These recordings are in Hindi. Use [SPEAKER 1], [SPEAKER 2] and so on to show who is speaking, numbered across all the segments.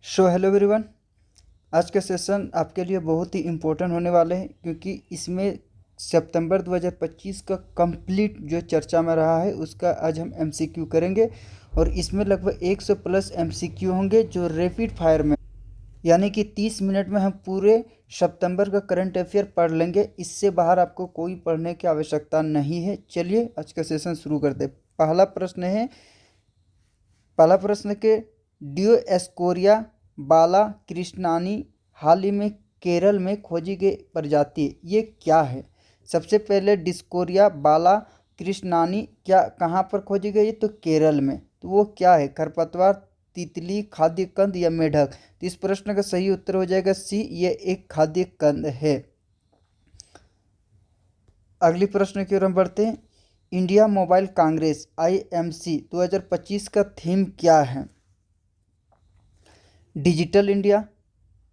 [SPEAKER 1] Hello everyone. आज का सेशन आपके लिए बहुत ही इम्पोर्टेंट होने वाले हैं क्योंकि इसमें सितंबर 2025 का कंप्लीट जो चर्चा में रहा है उसका आज हम एमसीक्यू करेंगे और इसमें लगभग 100 प्लस एमसीक्यू होंगे जो रैपिड फायर में यानी कि 30 मिनट में हम पूरे सितंबर का करंट अफेयर पढ़ लेंगे। इससे बाहर आपको कोई पढ़ने की आवश्यकता नहीं है। चलिए आज का सेशन शुरू करते हैं। पहला प्रश्न के डियोस्कोरिया बाला कृष्णानी हाल ही में केरल में खोजी गई प्रजाति ये क्या है। सबसे पहले डिस्कोरिया बाला कृष्णानी क्या कहाँ पर खोजी गई, तो केरल में। तो वो क्या है, खरपतवार, तितली, खाद्य कंद या मेढक। तो इस प्रश्न का सही उत्तर हो जाएगा सी, ये एक खाद्य कंद है। अगली प्रश्न की ओर हम बढ़ते हैं। इंडिया मोबाइल कांग्रेस IMC 2025 का थीम क्या है। Digital India,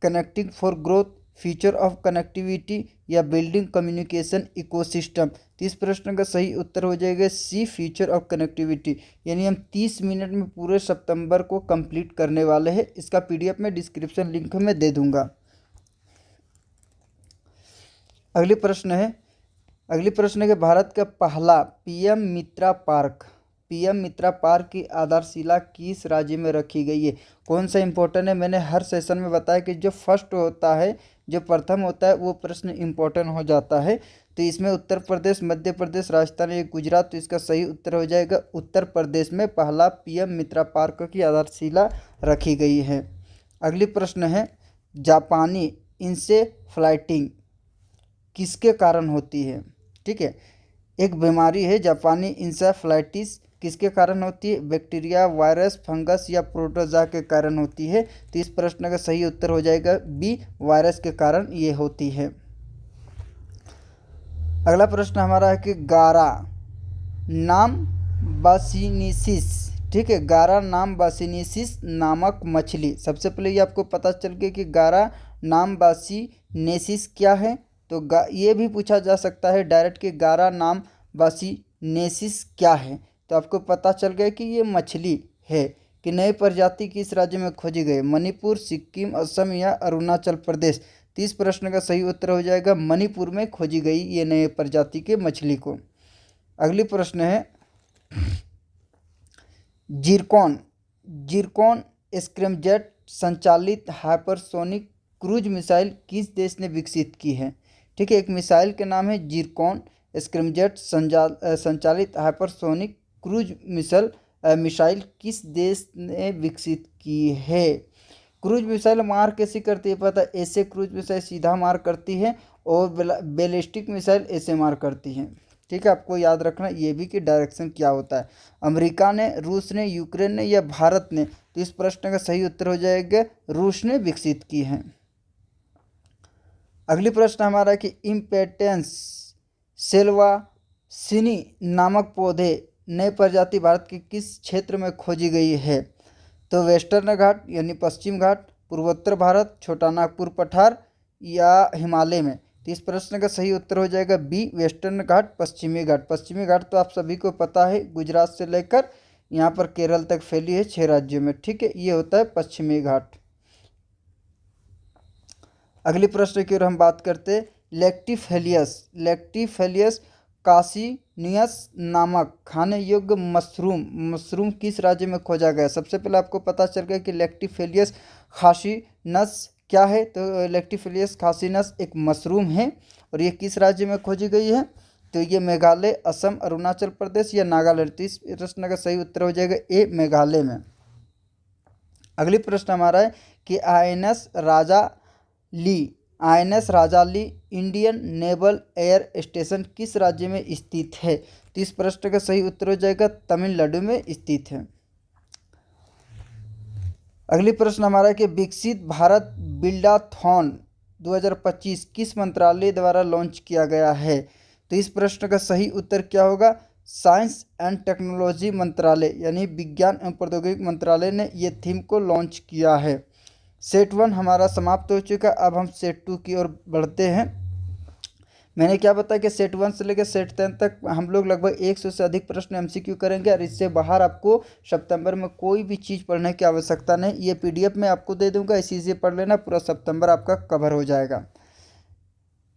[SPEAKER 1] connecting for growth, future of connectivity या बिल्डिंग कम्युनिकेशन इकोसिस्टम। तो इस प्रश्न का सही उत्तर हो जाएगा सी, फ्यूचर ऑफ कनेक्टिविटी। यानी हम 30 मिनट में पूरे सितंबर को कंप्लीट करने वाले हैं। इसका PDF में डिस्क्रिप्शन लिंक में दे दूंगा। अगली प्रश्न है कि भारत का पहला पीएम मित्रा पार्क की आधारशिला किस राज्य में रखी गई है। कौन सा इंपॉर्टेंट है, मैंने हर सेशन में बताया कि जो फर्स्ट होता है, जो प्रथम होता है, वो प्रश्न इंपॉर्टेंट हो जाता है। तो इसमें उत्तर प्रदेश, मध्य प्रदेश, राजस्थान या गुजरात। तो इसका सही उत्तर हो जाएगा उत्तर प्रदेश में पहला पीएम मित्रा पार्क की आधारशिला रखी गई है। अगली प्रश्न है जापानी इंसेफ्लाइटिस किसके कारण होती है। ठीक है, एक बीमारी है जापानी इंसेफ्लाइटिस, किसके कारण होती है, बैक्टीरिया, वायरस, फंगस या प्रोटोजोआ के कारण होती है। तो इस प्रश्न का सही उत्तर हो जाएगा बी, वायरस के कारण ये होती है। अगला प्रश्न हमारा है कि गारा नाम बासिनिसिस, ठीक है, गारा नाम बासिनिसिस नामक मछली। सबसे पहले ये आपको पता चल गया कि गारा नाम बासिनेसिस क्या है। तो ये भी पूछा जा सकता है डायरेक्ट कि गारा नाम बासिनेसिस क्या है। तो आपको पता चल गया कि ये मछली है। कि नई प्रजाति किस राज्य में खोजी गई, मणिपुर, सिक्किम, असम या अरुणाचल प्रदेश। 30 प्रश्न का सही उत्तर हो जाएगा मणिपुर में खोजी गई ये नए प्रजाति के मछली को। अगली प्रश्न है जिरकॉन स्क्रैमजेट संचालित हाइपरसोनिक क्रूज मिसाइल किस देश ने विकसित की है। ठीक है, एक मिसाइल के नाम है जिरकॉन स्क्रैमजेट संचालित हाइपरसोनिक क्रूज मिसाइल किस देश ने विकसित की है। क्रूज मिसाइल मार कैसी करती है पता है, ऐसे क्रूज मिसाइल सीधा मार करती है और बैलिस्टिक मिसाइल ऐसे मार करती है। ठीक है, आपको याद रखना ये भी कि डायरेक्शन क्या होता है, अमेरिका ने, रूस ने, यूक्रेन ने या भारत ने। तो इस प्रश्न का सही उत्तर हो जाएगा रूस ने विकसित की है। अगली प्रश्न हमारा कि इम्पेटेंस सेल्वासिनी नामक पौधे नए प्रजाति भारत के किस क्षेत्र में खोजी गई है। तो वेस्टर्न घाट यानी पश्चिम घाट, पूर्वोत्तर भारत, छोटा नागपुर पठार या हिमालय में। तो इस प्रश्न का सही उत्तर हो जाएगा बी, वेस्टर्न घाट, पश्चिमी घाट। पश्चिमी घाट तो आप सभी को पता है, गुजरात से लेकर यहाँ पर केरल तक फैली है 6 राज्यों में। ठीक है, ये होता है पश्चिमी घाट। अगली प्रश्न की ओर हम बात करते हैं लेक्टिफेलियस कासिनियस नामक खाने योग्य मशरूम किस राज्य में खोजा गया। सबसे पहले आपको पता चल गया कि लेक्टिफेलियस खासिनस क्या है। तो लेक्टिफेलियस खासिनस एक मशरूम है और ये किस राज्य में खोजी गई है। तो ये मेघालय, असम, अरुणाचल प्रदेश या नागालैंड। तो इस प्रश्न का सही उत्तर हो जाएगा ए, मेघालय में। अगली प्रश्न हमारा है कि INS राजा ली इंडियन नेवल एयर स्टेशन किस राज्य में स्थित है। तो इस प्रश्न का सही उत्तर हो जाएगा तमिलनाडु में स्थित है। अगली प्रश्न हमारा है कि विकसित भारत बिल्डाथॉन 2025 किस मंत्रालय द्वारा लॉन्च किया गया है। तो इस प्रश्न का सही उत्तर क्या होगा, साइंस एंड टेक्नोलॉजी मंत्रालय यानी विज्ञान एवं प्रौद्योगिकी मंत्रालय ने ये थीम को लॉन्च किया है। सेट 1 हमारा समाप्त हो चुका, अब हम सेट 2 की ओर बढ़ते हैं। मैंने क्या बताया कि सेट 1 से लेकर सेट 10 तक हम लोग लगभग 100 से अधिक प्रश्न एमसीक्यू करेंगे, और इससे बाहर आपको सितंबर में कोई भी चीज़ पढ़ने की आवश्यकता नहीं। ये पीडीएफ में आपको दे दूंगा, इसी से पढ़ लेना, पूरा सितंबर आपका कवर हो जाएगा।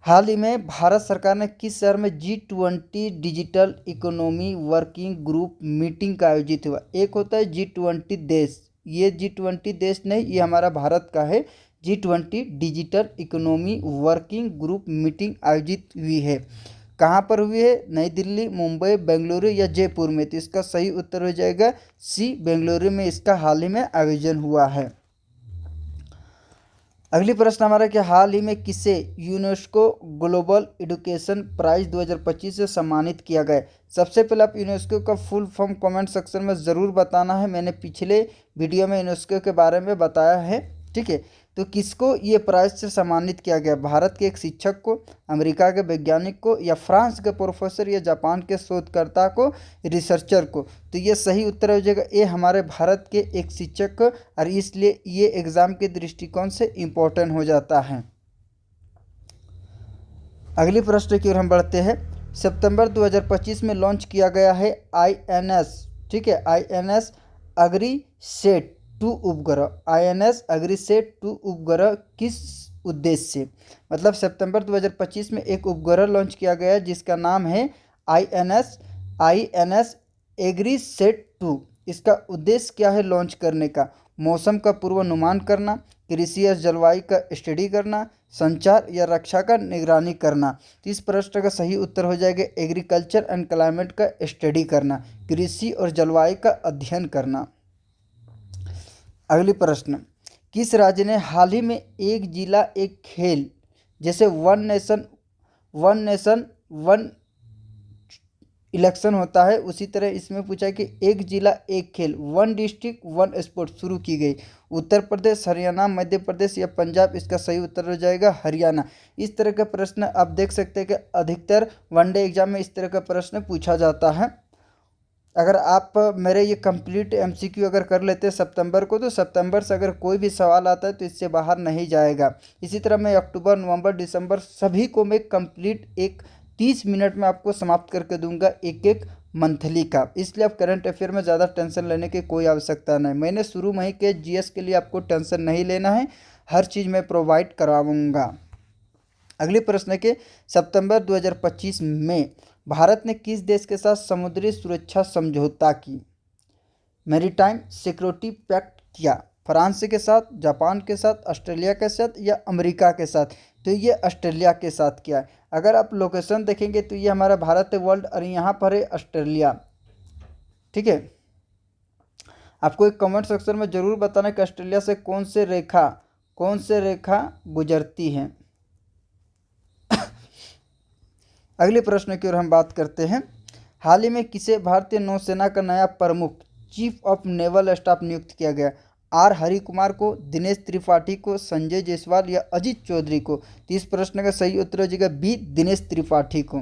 [SPEAKER 1] हाल ही में भारत सरकार ने किस शहर में G20 digital economy working group meeting का आयोजित हुआ? एक होता है G20 देश, ये G20 देश नहीं, ये हमारा भारत का है। G20 digital economy working group meeting आयोजित हुई है। कहाँ पर हुई है? नई दिल्ली, मुंबई, बेंगलुरु या जयपुर में? तो इसका सही उत्तर हो जाएगा सी, बेंगलुरु में इसका हाल ही में आयोजन हुआ है। अगली प्रश्न हमारा कि हाल ही में किसे यूनेस्को ग्लोबल एजुकेशन प्राइज 2025 से सम्मानित किया गया? सबसे पहले आप यूनेस्को का फुल फॉर्म कमेंट सेक्शन में ज़रूर बताना है। मैंने पिछले वीडियो में यूनेस्को के बारे में बताया है, ठीक है। तो किसको ये प्राइज से सम्मानित किया गया? भारत के एक शिक्षक को, अमेरिका के वैज्ञानिक को, या फ्रांस के प्रोफेसर, या जापान के शोधकर्ता को, रिसर्चर को? तो ये सही उत्तर हो जाएगा ये हमारे भारत के एक शिक्षक को, और इसलिए ये एग्ज़ाम के दृष्टिकोण से इम्पोर्टेंट हो जाता है। अगली प्रश्न की ओर हम बढ़ते हैं। सितंबर 2025 में लॉन्च किया गया है INS, ठीक है, INS अग्रिसेट 2 उपग्रह। INS अग्रिसेट 2 उपग्रह किस उद्देश्य से? मतलब सितंबर 2025 में एक उपग्रह लॉन्च किया गया है जिसका नाम है INS एग्रीसेट 2। इसका उद्देश्य क्या है लॉन्च करने का? मौसम का पूर्वानुमान करना, कृषि या जलवायु का स्टडी करना, संचार या रक्षा का निगरानी करना? तो इस प्रश्न का सही उत्तर हो जाएगा एग्रीकल्चर एंड क्लाइमेट का स्टडी करना, कृषि और जलवायु का अध्ययन करना। अगली प्रश्न, किस राज्य ने हाल ही में एक जिला एक खेल, जैसे वन नेशन वन इलेक्शन होता है, उसी तरह इसमें पूछा है कि एक जिला एक खेल, वन डिस्ट्रिक्ट वन स्पोर्ट शुरू की गई? उत्तर प्रदेश, हरियाणा, मध्य प्रदेश या पंजाब? इसका सही उत्तर हो जाएगा हरियाणा। इस तरह के प्रश्न आप देख सकते हैं कि अधिकतर वनडे एग्जाम में इस तरह का प्रश्न पूछा जाता है। अगर आप मेरे ये कंप्लीट एमसीक्यू अगर कर लेते हैं सितंबर को, तो सितंबर से अगर कोई भी सवाल आता है तो इससे बाहर नहीं जाएगा। इसी तरह मैं अक्टूबर, नवंबर, दिसंबर सभी को मैं कंप्लीट एक 30 मिनट में आपको समाप्त करके दूंगा एक एक मंथली का। इसलिए आप करंट अफेयर में ज़्यादा टेंशन लेने की कोई आवश्यकता नहीं। मैंने शुरू में ही के जीएस के लिए आपको टेंशन नहीं लेना है, हर चीज़ मैं प्रोवाइड करवाऊँगा। अगले प्रश्न के, सितंबर 2025 में भारत ने किस देश के साथ समुद्री सुरक्षा समझौता की, मैरीटाइम सिक्योरिटी पैक्ट किया? फ्रांस के साथ, जापान के साथ, ऑस्ट्रेलिया के साथ या अमेरिका के साथ? तो ये ऑस्ट्रेलिया के साथ किया है। अगर आप लोकेशन देखेंगे तो ये हमारा भारत है वर्ल्ड, और यहाँ पर है ऑस्ट्रेलिया, ठीक है। आपको एक कमेंट सेक्शन में ज़रूर बताना कि ऑस्ट्रेलिया से कौन से रेखा गुजरती है। अगले प्रश्न की ओर हम बात करते हैं। हाल ही में किसे भारतीय नौसेना का नया प्रमुख, चीफ ऑफ नेवल स्टाफ नियुक्त किया गया? आर हरि कुमार को, दिनेश त्रिपाठी को, संजय जायसवाल या अजीत चौधरी को? तो इस प्रश्न का सही उत्तर हो जाएगा बी, दिनेश त्रिपाठी को।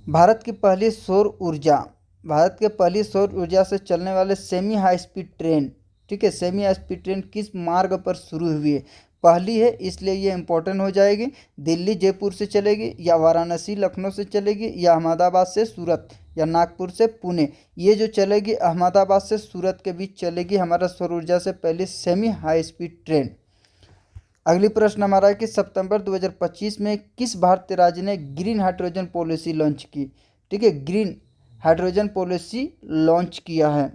[SPEAKER 1] भारत की पहली सौर ऊर्जा से चलने वाले सेमी हाई स्पीड ट्रेन, ठीक है, सेमी हाई स्पीड ट्रेन किस मार्ग पर शुरू हुई है? पहली है, इसलिए ये इंपॉर्टेंट हो जाएगी। दिल्ली जयपुर से चलेगी, या वाराणसी लखनऊ से चलेगी, या अहमदाबाद से सूरत, या नागपुर से पुणे? ये जो चलेगी अहमदाबाद से सूरत के बीच चलेगी हमारा सौर ऊर्जा से पहली सेमी हाई स्पीड ट्रेन। अगली प्रश्न हमारा है कि सितंबर 2025 में किस भारतीय राज्य ने ग्रीन हाइड्रोजन पॉलिसी लॉन्च की? ठीक है, ग्रीन हाइड्रोजन पॉलिसी लॉन्च किया है,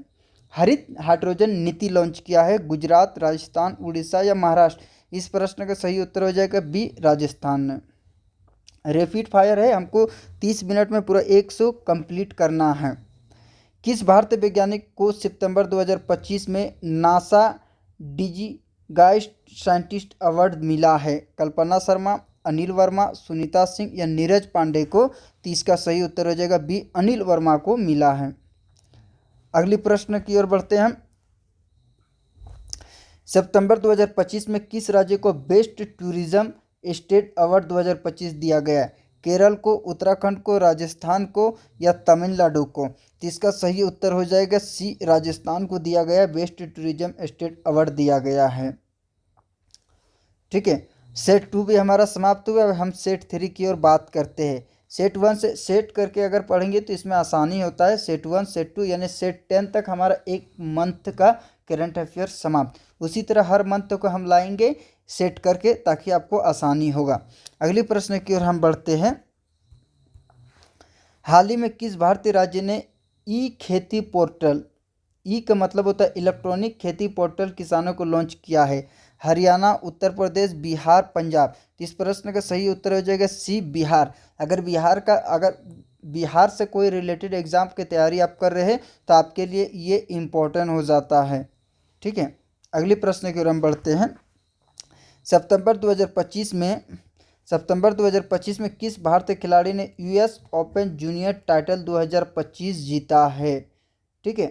[SPEAKER 1] हरित हाइड्रोजन नीति लॉन्च किया है? गुजरात, राजस्थान, उड़ीसा या महाराष्ट्र? इस प्रश्न का सही उत्तर हो जाएगा बी, राजस्थान ने। रैपिड फायर है, हमको 30 मिनट में पूरा 100 कंप्लीट करना है। किस भारतीय वैज्ञानिक को सितंबर 2025 में नासा डिजिगाइस्ट साइंटिस्ट अवार्ड मिला है? कल्पना शर्मा, अनिल वर्मा, सुनीता सिंह या नीरज पांडे को? तो इसका सही उत्तर हो जाएगा बी, अनिल वर्मा को मिला है। अगली प्रश्न की ओर बढ़ते हैं हम। सितंबर 2025 में किस राज्य को बेस्ट टूरिज्म स्टेट अवार्ड 2025 दिया गया है? केरल को, उत्तराखंड को, राजस्थान को या तमिलनाडु को? तो इसका सही उत्तर हो जाएगा सी, राजस्थान को दिया गया बेस्ट टूरिज्म स्टेट अवार्ड दिया गया है, ठीक है। सेट 2 भी हमारा समाप्त हुआ। अब हम सेट 3 की ओर बात करते हैं। सेट 1 से सेट करके अगर पढ़ेंगे तो इसमें आसानी होता है। सेट 1 सेट 2 यानी सेट 10 तक हमारा एक मंथ का करंट अफेयर समाप्त। उसी तरह हर मंथ को हम लाएंगे सेट करके, ताकि आपको आसानी होगा। अगली प्रश्न की ओर हम बढ़ते हैं। हाल ही में किस भारतीय राज्य ने ई खेती पोर्टल, ई का मतलब होता है इलेक्ट्रॉनिक खेती पोर्टल, किसानों को लॉन्च किया है? हरियाणा, उत्तर प्रदेश, बिहार, पंजाब। तो इस प्रश्न का सही उत्तर हो जाएगा सी, बिहार। अगर बिहार से कोई रिलेटेड एग्जाम की तैयारी आप कर रहे हैं तो आपके लिए ये इम्पोर्टेंट हो जाता है। ठीक है, अगले प्रश्न की ओर हम बढ़ते हैं। सितंबर 2025 में किस भारतीय खिलाड़ी ने यूएस ओपन जूनियर टाइटल 2025 जीता है? ठीक है,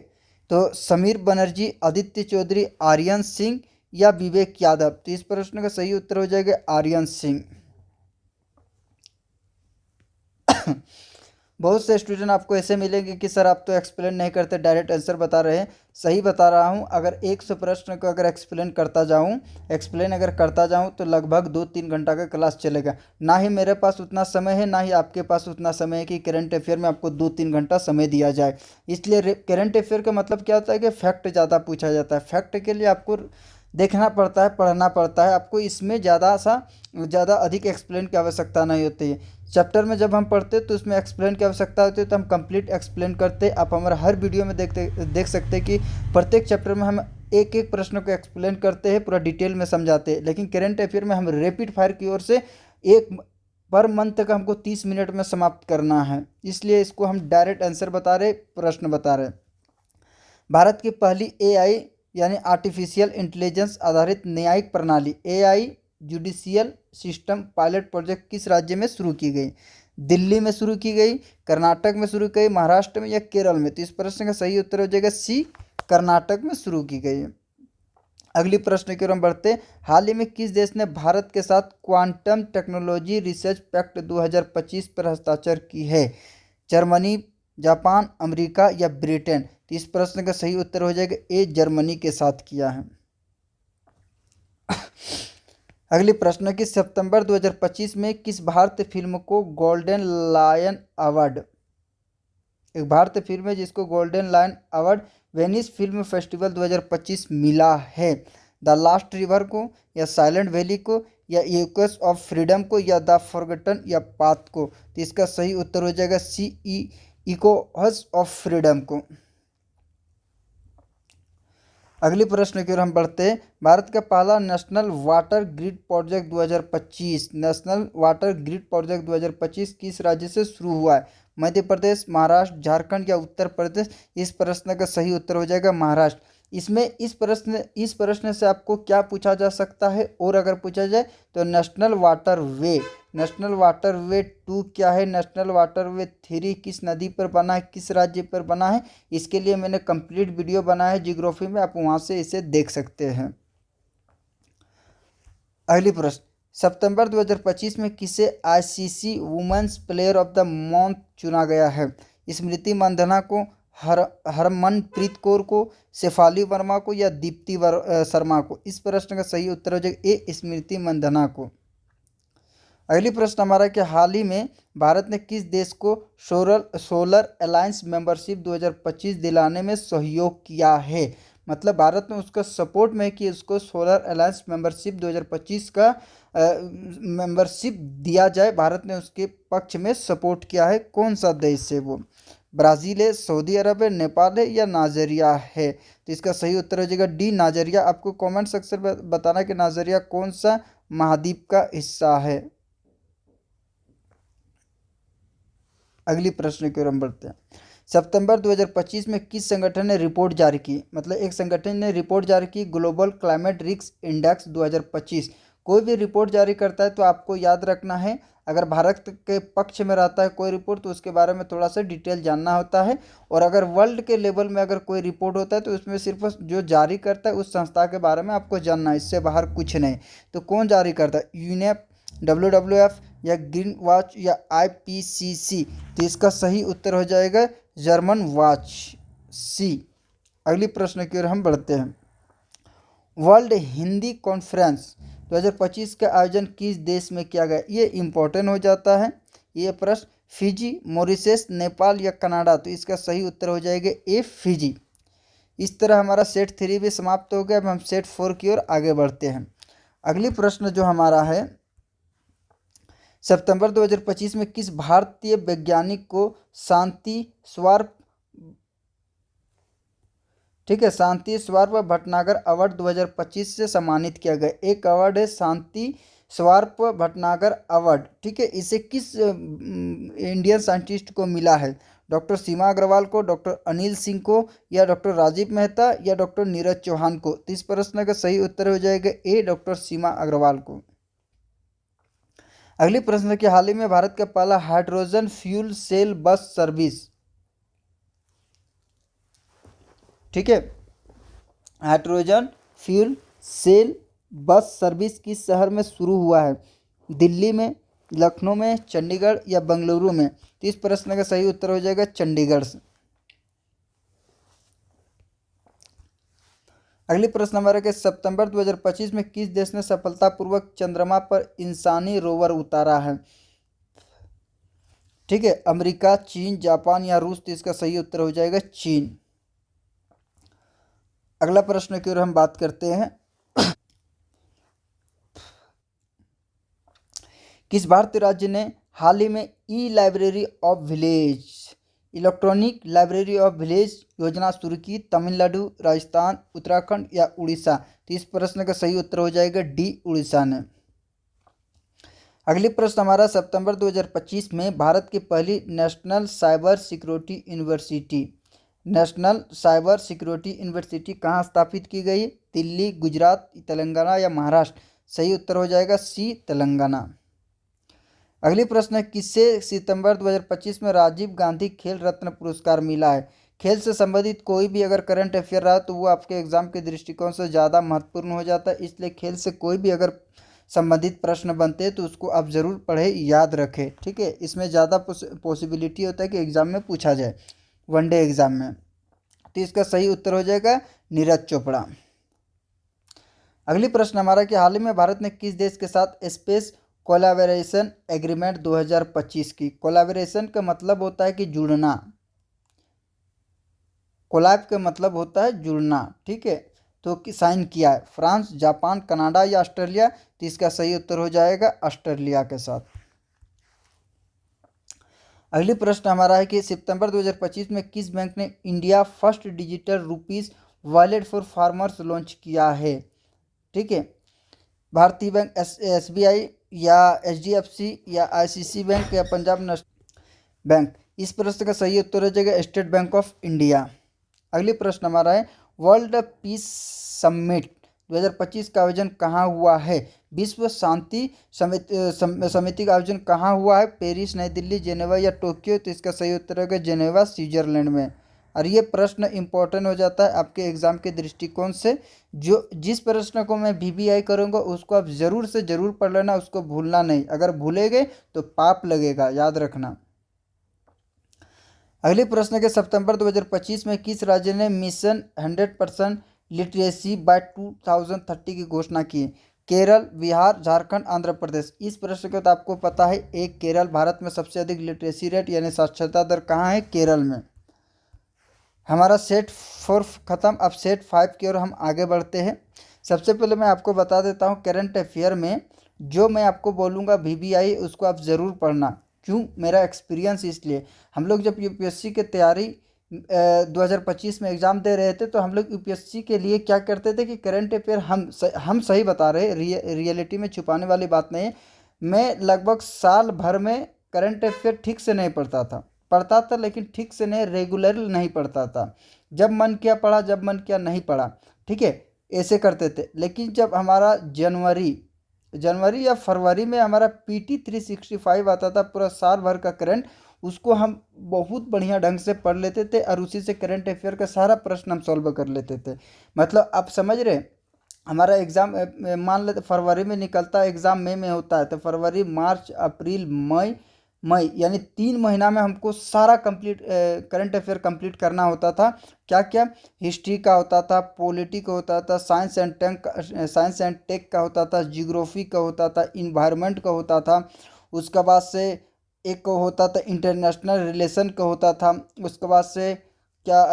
[SPEAKER 1] तो समीर बनर्जी, आदित्य चौधरी, आर्यन सिंह या विवेक यादव। तो इस प्रश्न का सही उत्तर हो जाएगा आर्यन सिंह। बहुत से स्टूडेंट आपको ऐसे मिलेंगे कि सर आप तो एक्सप्लेन नहीं करते, डायरेक्ट आंसर बता रहे हैं। सही बता रहा हूं। अगर 100 प्रश्न को अगर एक्सप्लेन करता जाऊं तो लगभग 2-3 घंटा का क्लास चलेगा। ना ही मेरे पास उतना समय है, ना ही आपके पास उतना समय है कि करंट अफेयर में आपको 2-3 घंटा समय दिया जाए। इसलिए करंट अफेयर का मतलब क्या होता है कि फैक्ट ज़्यादा पूछा जाता है। फैक्ट के लिए आपको देखना पड़ता है, पढ़ना पड़ता है। आपको इसमें ज़्यादा अधिक एक्सप्लेन की आवश्यकता नहीं होती है। चैप्टर में जब हम पढ़ते तो उसमें एक्सप्लेन की आवश्यकता होती है, तो हम कंप्लीट एक्सप्लेन करते। आप हमारा हर वीडियो में देख सकते हैं कि प्रत्येक चैप्टर में हम एक एक प्रश्न को एक्सप्लेन करते हैं, पूरा डिटेल में समझाते हैं। लेकिन करंट अफेयर में हम रैपिड फायर की ओर से एक पर मंथ का हमको 30 मिनट में समाप्त करना है, इसलिए इसको हम डायरेक्ट आंसर बता रहे, प्रश्न बता रहे। भारत की पहली एआई यानी आर्टिफिशियल इंटेलिजेंस आधारित न्यायिक प्रणाली AI judicial system pilot project किस राज्य में शुरू की गई? दिल्ली में शुरू की गई, कर्नाटक में शुरू की गई, महाराष्ट्र में या केरल में? तो इस प्रश्न का सही उत्तर हो जाएगा सी, कर्नाटक में शुरू की गई। अगली प्रश्न की ओर हम बढ़ते। हाल ही में किस देश ने भारत के साथ क्वांटम टेक्नोलॉजी रिसर्च पैक्ट 2025 पर हस्ताक्षर की है? जर्मनी, जापान, अमेरिका या ब्रिटेन? तो इस प्रश्न का सही उत्तर हो जाएगा ए, जर्मनी के साथ किया है। अगली प्रश्न की सितंबर 2025 में किस भारतीय फिल्म को गोल्डन लायन अवार्ड, एक भारतीय फिल्म है जिसको golden lion award Venice film festival 2025 मिला है? द लास्ट रिवर को, या साइलेंट वैली को, या इक्वेस ऑफ फ्रीडम को, या द फॉरगॉटन या पाथ को? तो इसका सही उत्तर हो जाएगा सी, इक्वेस ऑफ फ्रीडम को। अगले प्रश्न की ओर हम बढ़ते हैं। भारत का पहला नेशनल वाटर ग्रिड प्रोजेक्ट 2025 किस राज्य से शुरू हुआ है? मध्य प्रदेश, महाराष्ट्र, झारखंड या उत्तर प्रदेश? इस प्रश्न का सही उत्तर हो जाएगा महाराष्ट्र। इसमें इस प्रश्न से आपको क्या पूछा जा सकता है, और अगर पूछा जाए तो नेशनल वाटर वे 2 क्या है, नेशनल वाटर वे 3 किस नदी पर बना है, किस राज्य पर बना है? इसके लिए मैंने कंप्लीट वीडियो बनाया है जियोग्राफी में, आप वहाँ से इसे देख सकते हैं। अगली प्रश्न, सितंबर 2025 में किसे ICC women's player of the month चुना गया है? स्मृति मंधाना को, हरमनप्रीत कौर को, शेफाली वर्मा को, या दीप्ति शर्मा को? इस प्रश्न का सही उत्तर हो जाएगा ए, स्मृति मंधाना को। अगली प्रश्न हमारा कि हाल ही में भारत ने किस देश को सोलर अलायंस मेंबरशिप 2025 दिलाने में सहयोग किया है? मतलब भारत ने उसका सपोर्ट में कि उसको सोलर अलायंस मेंबरशिप 2025 का मेंबरशिप दिया जाए, भारत ने उसके पक्ष में सपोर्ट किया है। कौन सा देश है वो? ब्राज़ील है, सऊदी अरब है, नेपाल है या नाइजीरिया है? तो इसका सही उत्तर हो जाएगा डी, नाइजीरिया। आपको कमेंट सेक्शन में बताना कि नाइजीरिया कौन सा महाद्वीप का हिस्सा है। अगली प्रश्न की ओर हम बढ़ते हैं। सितंबर 2025 में किस संगठन ने रिपोर्ट जारी की? मतलब एक संगठन ने रिपोर्ट जारी की, ग्लोबल क्लाइमेट रिस्क इंडेक्स 2025। कोई भी रिपोर्ट जारी करता है तो आपको याद रखना है, अगर भारत के पक्ष में रहता है कोई रिपोर्ट तो उसके बारे में थोड़ा सा डिटेल जानना होता है। और अगर वर्ल्ड के लेवल में अगर कोई रिपोर्ट होता है तो उसमें सिर्फ जो जारी करता है उस संस्था के बारे में आपको जानना है, इससे बाहर कुछ नहीं। तो कौन जारी करता है? यूनेप, WWF या ग्रीन वॉच या IPCC? तो इसका सही उत्तर हो जाएगा जर्मन वॉच, सी। अगली प्रश्न की ओर हम बढ़ते हैं। वर्ल्ड हिंदी कॉन्फ्रेंस 2025 का आयोजन किस देश में किया गया? ये इम्पोर्टेंट हो जाता है ये प्रश्न। फिजी, मॉरिशस, नेपाल या कनाडा? तो इसका सही उत्तर हो जाएगा ए, फिजी। इस तरह हमारा सेट 3 भी समाप्त हो गया। अब हम सेट 4 की ओर आगे बढ़ते हैं। अगली प्रश्न जो हमारा है, सितंबर 2025 में किस भारतीय वैज्ञानिक को शांति स्वार्प, ठीक है, शांति स्वार्प भटनागर अवार्ड 2025 से सम्मानित किया गया? एक अवार्ड है शांति स्वार्प भटनागर अवार्ड, ठीक है। इसे किस इंडियन साइंटिस्ट को मिला है? डॉक्टर सीमा अग्रवाल को, डॉक्टर अनिल सिंह को, या डॉक्टर राजीव मेहता, या डॉक्टर नीरज चौहान को? तो इस प्रश्न का सही उत्तर हो जाएगा ए, डॉक्टर सीमा अग्रवाल को। अगली प्रश्न कि हाल ही में भारत का पहला hydrogen fuel cell bus service, ठीक है, hydrogen fuel cell bus service किस शहर में शुरू हुआ है? दिल्ली में, लखनऊ में, चंडीगढ़ या बेंगलुरु में? तो इस प्रश्न का सही उत्तर हो जाएगा चंडीगढ़ से। अगली प्रश्न हमारा कि सितंबर 2025 में किस देश ने सफलतापूर्वक चंद्रमा पर इंसानी रोवर उतारा है? ठीक है, अमेरिका, चीन, जापान या रूस? तो इसका सही उत्तर हो जाएगा चीन। अगला प्रश्न की ओर हम बात करते हैं। किस भारतीय राज्य ने हाल ही में ई library of village, electronic library of village योजना शुरू की? तमिलनाडु, राजस्थान, उत्तराखंड या उड़ीसा? तो इस प्रश्न का सही उत्तर हो जाएगा डी, उड़ीसा ने। अगली प्रश्न हमारा सितंबर 2025 में भारत की पहली national cyber security university, national cyber security university कहाँ स्थापित की गई? दिल्ली, गुजरात, तेलंगाना या महाराष्ट्र? सही उत्तर हो जाएगा सी, तेलंगाना। अगली प्रश्न है, किसे सितंबर 2025 में राजीव गांधी खेल रत्न पुरस्कार मिला है? खेल से संबंधित कोई भी अगर करंट अफेयर रहा तो वो आपके एग्जाम के दृष्टिकोण से ज़्यादा महत्वपूर्ण हो जाता है, इसलिए खेल से कोई भी अगर संबंधित प्रश्न बनते हैं तो उसको आप ज़रूर पढ़े, याद रखें, ठीक है। इसमें ज़्यादा पॉसिबिलिटी होता है कि एग्ज़ाम में पूछा जाए, वनडे एग्ज़ाम में। तो इसका सही उत्तर हो जाएगा नीरज चोपड़ा। अगली प्रश्न हमारा कि हाल ही में भारत ने किस देश के साथ स्पेस कोलैबोरेशन एग्रीमेंट 2025 की? कोलैबोरेशन का मतलब होता है कि जुड़ना, कोलैब का मतलब होता है जुड़ना, ठीक है। तो साइन किया है फ्रांस, जापान, कनाडा या ऑस्ट्रेलिया? तो इसका सही उत्तर हो जाएगा ऑस्ट्रेलिया के साथ। अगली प्रश्न हमारा है कि सितंबर 2025 में किस बैंक ने India first digital rupees wallet for farmers launch किया है? ठीक है, भारतीय बैंक, SBI या HDFC या ICICI बैंक या पंजाब नेशनल बैंक? इस प्रश्न का सही उत्तर हो जाएगा स्टेट बैंक ऑफ इंडिया। अगली प्रश्न हमारा है वर्ल्ड पीस समिट 2025 का आयोजन कहाँ हुआ है? विश्व शांति समिति का आयोजन कहाँ हुआ है? पेरिस, नई दिल्ली, जेनेवा या टोक्यो? तो इसका सही उत्तर होगा जेनेवा, स्विट्जरलैंड में। और ये प्रश्न इंपॉर्टेंट हो जाता है आपके एग्जाम के दृष्टिकोण से। जो जिस प्रश्न को मैं VBI करूँगा उसको आप ज़रूर से ज़रूर पढ़ लेना, उसको भूलना नहीं, अगर भूलेंगे तो पाप लगेगा, याद रखना। अगले प्रश्न के सितंबर 2025 में किस राज्य ने मिशन 100% लिटरेसी बाय 2030 की घोषणा की? केरल, बिहार, झारखंड, आंध्र प्रदेश? इस प्रश्न का तो आपको पता है, एक केरल, भारत में सबसे अधिक लिटरेसी रेट यानी साक्षरता दर कहाँ है? केरल में। हमारा सेट 4 खत्म, अब सेट 5 की ओर हम आगे बढ़ते हैं। सबसे पहले मैं आपको बता देता हूँ करंट अफेयर में जो मैं आपको बोलूँगा VBI उसको आप ज़रूर पढ़ना। क्यों? मेरा एक्सपीरियंस इसलिए, हम लोग जब UPSC की तैयारी 2025 में एग्ज़ाम दे रहे थे तो हम लोग UPSC के लिए क्या करते थे कि करंट अफेयर हम सही बता रहे, रियलिटी में छुपाने वाली बात नहीं है। मैं लगभग साल भर में करंट अफेयर ठीक से नहीं पढ़ता था लेकिन ठीक से नहीं, रेगुलर नहीं पढ़ता था। जब मन किया पढ़ा, जब मन किया नहीं पढ़ा, ठीक है, ऐसे करते थे। लेकिन जब हमारा जनवरी या फरवरी में हमारा PT 365 आता था, पूरा साल भर का करंट, उसको हम बहुत बढ़िया ढंग से पढ़ लेते थे और उसी से करंट अफेयर का सारा प्रश्न हम सॉल्व कर लेते थे। मतलब आप समझ रहे, हमारा एग्ज़ाम मान लेते फरवरी में निकलता है, एग्ज़ाम मई में होता है, तो फरवरी, मार्च, अप्रैल, मई, मई, यानी 3 महीना में हमको सारा कंप्लीट करंट अफेयर कंप्लीट करना होता था। क्या क्या? हिस्ट्री का होता था, पॉलिटी का होता था, साइंस एंड टेक का होता था, जियोग्राफी का होता था, इन्वायरमेंट का होता था। उसके बाद से एक को होता था इंटरनेशनल रिलेशन का होता था। उसके बाद से क्या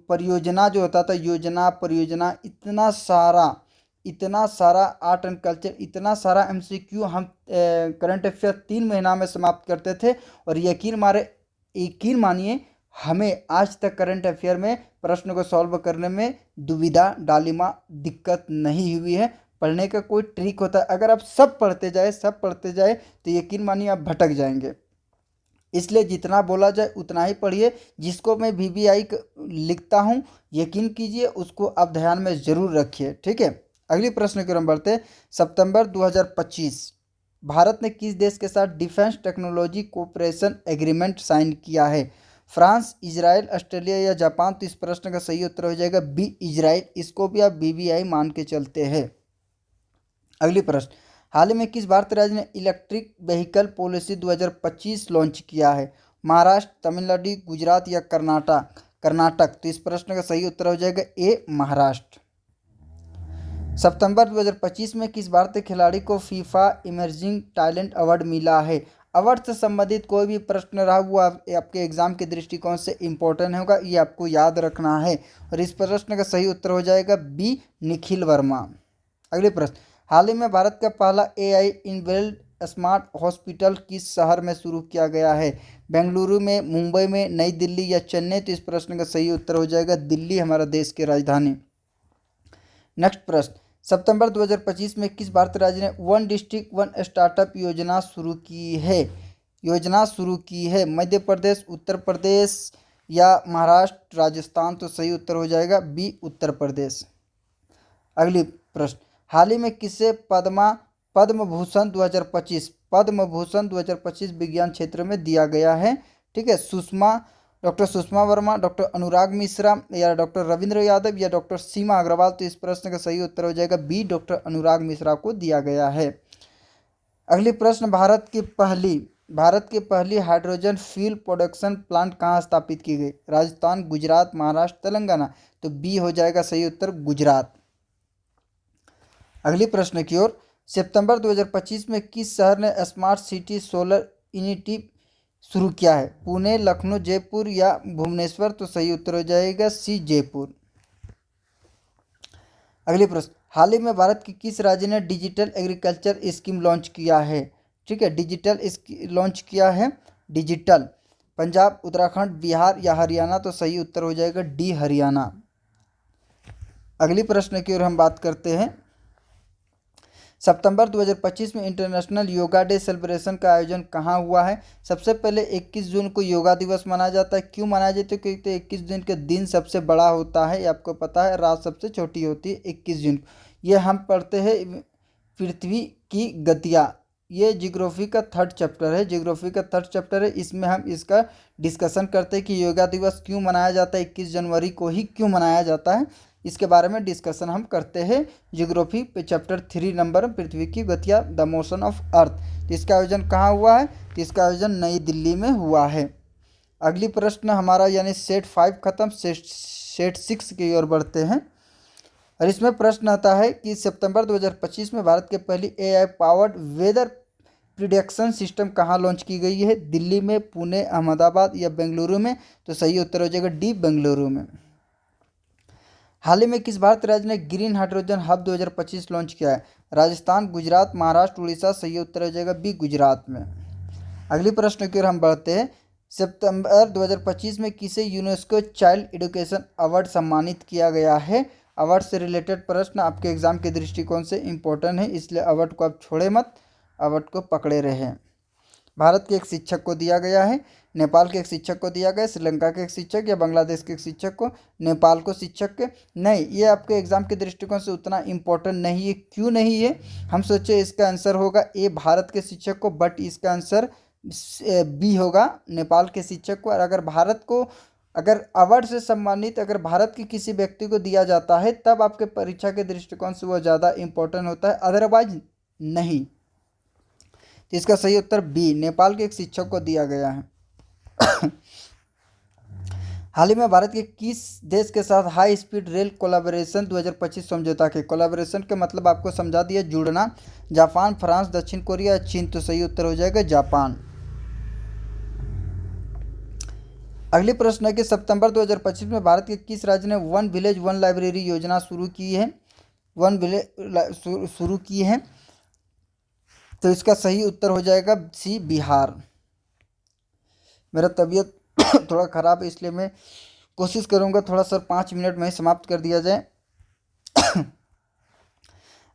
[SPEAKER 1] परियोजना जो होता था, योजना परियोजना, इतना सारा आर्ट एंड कल्चर, इतना सारा एमसीक्यू हम करंट अफेयर 3 महीना में समाप्त करते थे। और यकीन मानिए, हमें आज तक करंट अफेयर में प्रश्न को सॉल्व करने में दुविधा डालिमा दिक्कत नहीं हुई है। पढ़ने का कोई ट्रिक होता है, अगर आप सब पढ़ते जाए तो यकीन मानिए आप भटक जाएंगे। इसलिए जितना बोला जाए उतना ही पढ़िए। जिसको मैं वीवीआई लिखता हूँ, यकीन कीजिए उसको आप ध्यान में ज़रूर रखिए, ठीक है। अगली प्रश्न की ओर हम बढ़ते हैं। सितंबर 2025 भारत ने किस देश के साथ defence technology cooperation agreement sign किया है? फ्रांस, इजराइल, ऑस्ट्रेलिया या जापान? तो इस प्रश्न का सही उत्तर हो जाएगा बी, इजराइल। इसको भी आप वीवीआई मान के चलते हैं। अगली प्रश्न, हाल ही में किस भारतीय राज्य ने इलेक्ट्रिक व्हीकल पॉलिसी 2025 लॉन्च किया है? महाराष्ट्र, तमिलनाडु, गुजरात या कर्नाटक? तो इस प्रश्न का सही उत्तर हो जाएगा ए, महाराष्ट्र। सितंबर 2025 में किस भारतीय खिलाड़ी को फीफा इमर्जिंग टैलेंट अवार्ड मिला है? अवार्ड से संबंधित कोई भी प्रश्न रहा वो आपके एग्जाम के दृष्टिकोण से इम्पोर्टेंट होगा, ये आपको याद रखना है। और इस प्रश्न का सही उत्तर हो जाएगा बी, निखिल वर्मा। अगले प्रश्न, हाल ही में भारत का पहला एआई इनबिल्ट स्मार्ट हॉस्पिटल किस शहर में शुरू किया गया है? बेंगलुरु में, मुंबई में, नई दिल्ली या चेन्नई? तो इस प्रश्न का सही उत्तर हो जाएगा दिल्ली, हमारा देश की राजधानी। नेक्स्ट प्रश्न, सितंबर 2025 में किस भारतीय राज्य ने वन डिस्ट्रिक्ट वन स्टार्टअप योजना शुरू की है? मध्य प्रदेश, उत्तर प्रदेश या महाराष्ट्र, राजस्थान? तो सही उत्तर हो जाएगा बी, उत्तर प्रदेश। अगली प्रश्न, हाल ही में किसे पद्म भूषण 2025 विज्ञान क्षेत्र में दिया गया है? ठीक है, डॉक्टर सुषमा वर्मा, डॉक्टर अनुराग मिश्रा या डॉक्टर रविंद्र यादव या डॉक्टर सीमा अग्रवाल? तो इस प्रश्न का सही उत्तर हो जाएगा बी, डॉक्टर अनुराग मिश्रा को दिया गया है। अगली प्रश्न, भारत की पहली हाइड्रोजन फ्यूल प्रोडक्शन प्लांट कहाँ स्थापित की गई? राजस्थान, गुजरात, महाराष्ट्र, तेलंगाना? तो बी हो जाएगा सही उत्तर, गुजरात। अगली प्रश्न की ओर, सितंबर 2025 में किस शहर ने स्मार्ट सिटी सोलर इनिटिव शुरू किया है? पुणे, लखनऊ, जयपुर या भुवनेश्वर? तो सही उत्तर हो जाएगा सी, जयपुर। अगली प्रश्न, हाल ही में भारत की किस राज्य ने डिजिटल एग्रीकल्चर स्कीम लॉन्च किया है? ठीक है, लॉन्च किया है डिजिटल। पंजाब, उत्तराखंड, बिहार या हरियाणा? तो सही उत्तर हो जाएगा डी, हरियाणा। अगली प्रश्न की ओर हम बात करते हैं। सितंबर 2025 में इंटरनेशनल योगा डे सेलिब्रेशन का आयोजन कहाँ हुआ है? सबसे पहले 21 जून को योगा दिवस मनाया जाता है। क्यों मनाया जाता है? क्योंकि 21 जून के दिन सबसे बड़ा होता है, ये आपको पता है। रात सबसे छोटी होती है 21 जून को। ये हम पढ़ते हैं पृथ्वी की गतियाँ। ये जियोग्राफी का थर्ड चैप्टर है। इसमें हम इसका डिस्कशन करते हैं कि योगा दिवस क्यों मनाया जाता है, 21 जनवरी को ही क्यों मनाया जाता है, इसके बारे में डिस्कशन हम करते हैं जियोग्राफी पे चैप्टर 3 नंबर, पृथ्वी की गतियाँ, द मोशन ऑफ अर्थ। तो इसका आयोजन कहाँ हुआ है? तो इसका आयोजन नई दिल्ली में हुआ है। अगली प्रश्न हमारा यानी सेट 5 खत्म, सेट 6 की ओर बढ़ते हैं। और इसमें प्रश्न आता है कि सितंबर 2025 में भारत के पहली AI powered weather prediction system कहाँ लॉन्च की गई है? दिल्ली में, पुणे, अहमदाबाद या बेंगलुरु में? तो सही उत्तर हो जाएगा डी, बेंगलुरु में। हाल ही में किस भारतीय राज्य ने ग्रीन हाइड्रोजन हब 2025 लॉन्च किया है? राजस्थान, गुजरात, महाराष्ट्र, उड़ीसा? सही उत्तर हो जाएगा बी, गुजरात में। अगली प्रश्न की ओर हम बढ़ते हैं। सितंबर 2025 में किसे यूनेस्को चाइल्ड एजुकेशन अवार्ड सम्मानित किया गया है? अवार्ड से रिलेटेड प्रश्न आपके एग्जाम के दृष्टिकोण से इम्पोर्टेंट है, इसलिए अवार्ड को आप छोड़े मत, अवार्ड को पकड़े रहें। भारत के एक शिक्षक को दिया गया है, नेपाल के एक शिक्षक को दिया गया, श्रीलंका के एक शिक्षक या बांग्लादेश के एक शिक्षक को? नेपाल को शिक्षक के नहीं, ये आपके एग्जाम के दृष्टिकोण से उतना इम्पोर्टेंट नहीं है। क्यों नहीं है? हम सोचे इसका आंसर होगा ए, भारत के शिक्षक को, बट इसका आंसर बी होगा, नेपाल के शिक्षक को। और अगर अवार्ड से सम्मानित अगर भारत के किसी व्यक्ति को दिया जाता है तब आपके परीक्षा के दृष्टिकोण से वो ज़्यादा इम्पोर्टेंट होता है, अदरवाइज नहीं। तो इसका सही उत्तर बी, नेपाल के एक शिक्षक को दिया गया है। हाल ही में भारत के किस देश के साथ हाई स्पीड रेल कोलैबोरेशन 2025 समझौता के, कोलैबोरेशन के मतलब आपको समझा दिया, जुड़ना। जापान, फ्रांस, दक्षिण कोरिया, चीन। तो सही उत्तर हो जाएगा जापान। अगली प्रश्न है कि सितंबर 2025 में भारत के किस राज्य ने वन विलेज वन लाइब्रेरी योजना शुरू की है, वन विलेज शुरू की है। तो इसका सही उत्तर हो जाएगा सी, बिहार। मेरा तबीयत थोड़ा ख़राब है, इसलिए मैं कोशिश करूँगा थोड़ा सा 5 मिनट में ही समाप्त कर दिया जाए।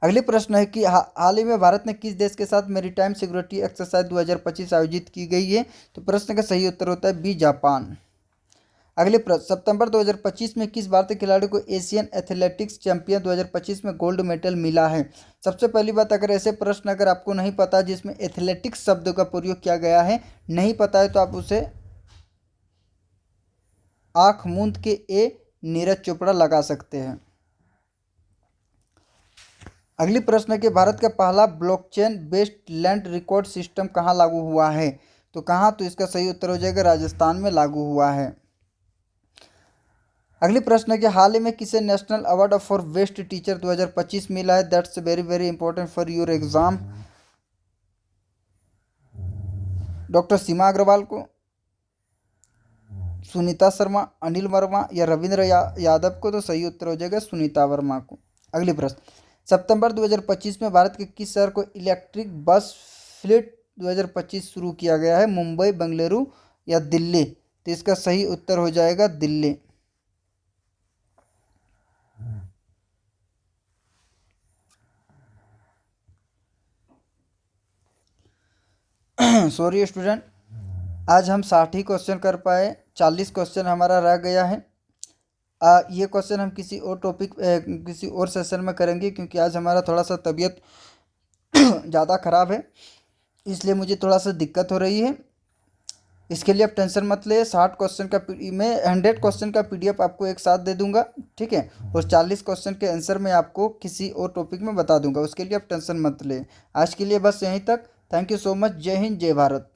[SPEAKER 1] अगली प्रश्न है कि हाल ही में भारत ने किस देश के साथ मैरीटाइम सिक्योरिटी एक्सरसाइज 2025 आयोजित की गई है। तो प्रश्न का सही उत्तर होता है बी, जापान। अगले प्रश्न, सितंबर 2025 में किस भारतीय खिलाड़ी को एशियन एथलेटिक्स चैंपियन 2025 में गोल्ड मेडल मिला है। सबसे पहली बात, अगर ऐसे प्रश्न अगर आपको नहीं पता जिसमें एथलेटिक्स शब्द का प्रयोग किया गया है, नहीं पता है तो आप उसे आंख मूंद के ए नीरज चोपड़ा लगा सकते हैं। अगली प्रश्न है कि भारत का पहला blockchain based land record system कहाँ लागू हुआ है। तो कहाँ, तो इसका सही उत्तर हो जाएगा राजस्थान में लागू हुआ है। अगली प्रश्न है कि हाल ही में किसे national award for best teacher 2025 मिला है। That's very very important for your exam. Doctor Seema Agarwal को, सुनीता शर्मा, अनिल वर्मा या रविंद्र यादव को। तो सही उत्तर हो जाएगा सुनीता वर्मा को। अगली प्रश्न, सितंबर 2025 में भारत के किस शहर को इलेक्ट्रिक बस फ्लीट 2025 शुरू किया गया है। मुंबई, बेंगलुरु या दिल्ली। तो इसका सही उत्तर हो जाएगा दिल्ली। सॉरी स्टूडेंट, आज हम 60 ही क्वेश्चन कर पाए, 40 क्वेश्चन हमारा रह गया है। ये क्वेश्चन हम किसी और टॉपिक किसी और सेशन में करेंगे, क्योंकि आज हमारा थोड़ा सा तबीयत ज़्यादा ख़राब है, इसलिए मुझे थोड़ा सा दिक्कत हो रही है। इसके लिए आप टेंशन मत ले। 60 क्वेश्चन का मैं 100 क्वेश्चन का PDF आपको एक साथ दे दूंगा, ठीक है। और 40 क्वेश्चन के आंसर मैं आपको किसी और टॉपिक में बता दूंगा, उसके लिए आप टेंशन मत ले। आज के लिए बस यहीं तक। Thank you so much. जय हिंद, जय भारत।